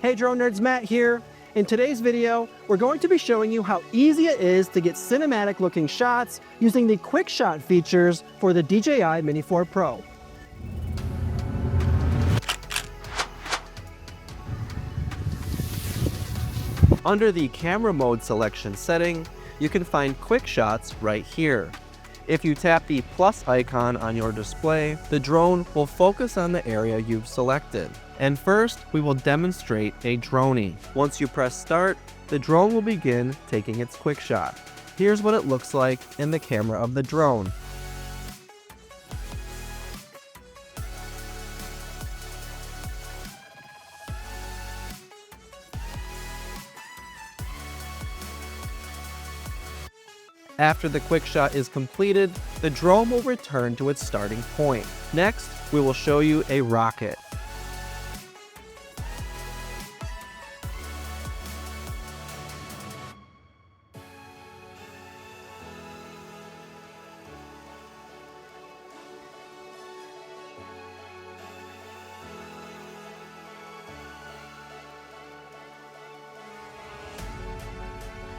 Hey Drone Nerds, Matt here. In today's video, we're going to be showing you how easy it is to get cinematic looking shots using the QuickShot features for the DJI Mini 4 Pro. Under the camera mode selection setting, you can find QuickShots right here. If you tap the plus icon on your display, the drone will focus on the area you've selected. And first, we will demonstrate a droney. Once you press start, the drone will begin taking its quick shot. Here's what it looks like in the camera of the drone. After the quick shot is completed, the drone will return to its starting point. Next, we will show you a rocket.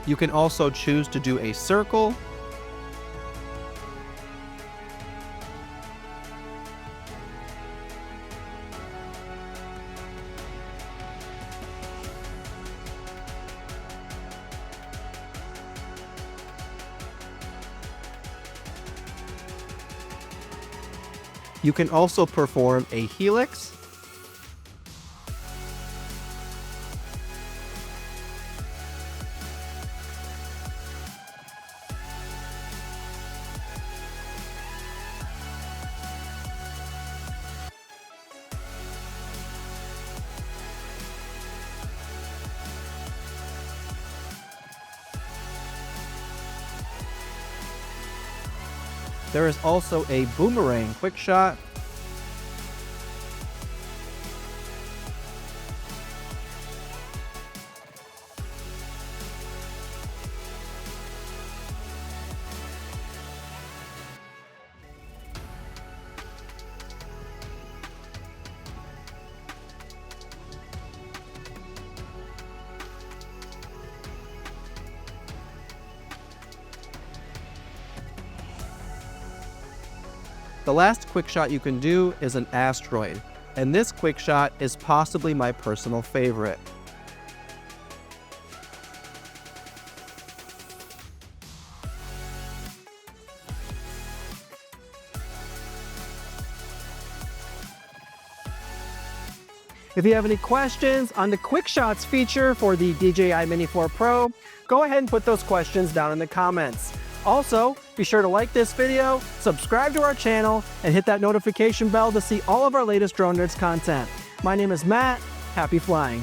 You can also choose to do a circle, you can also perform a helix, there is also a boomerang quick shot, the last quick shot you can do is an asteroid, and this quick shot is possibly my personal favorite. If you have any questions on the QuickShots feature for the DJI Mini 4 Pro, go ahead and put those questions down in the comments. Also, be sure to like this video, subscribe to our channel, and hit that notification bell to see all of our latest Drone Nerds content. My name is Matt. Happy flying.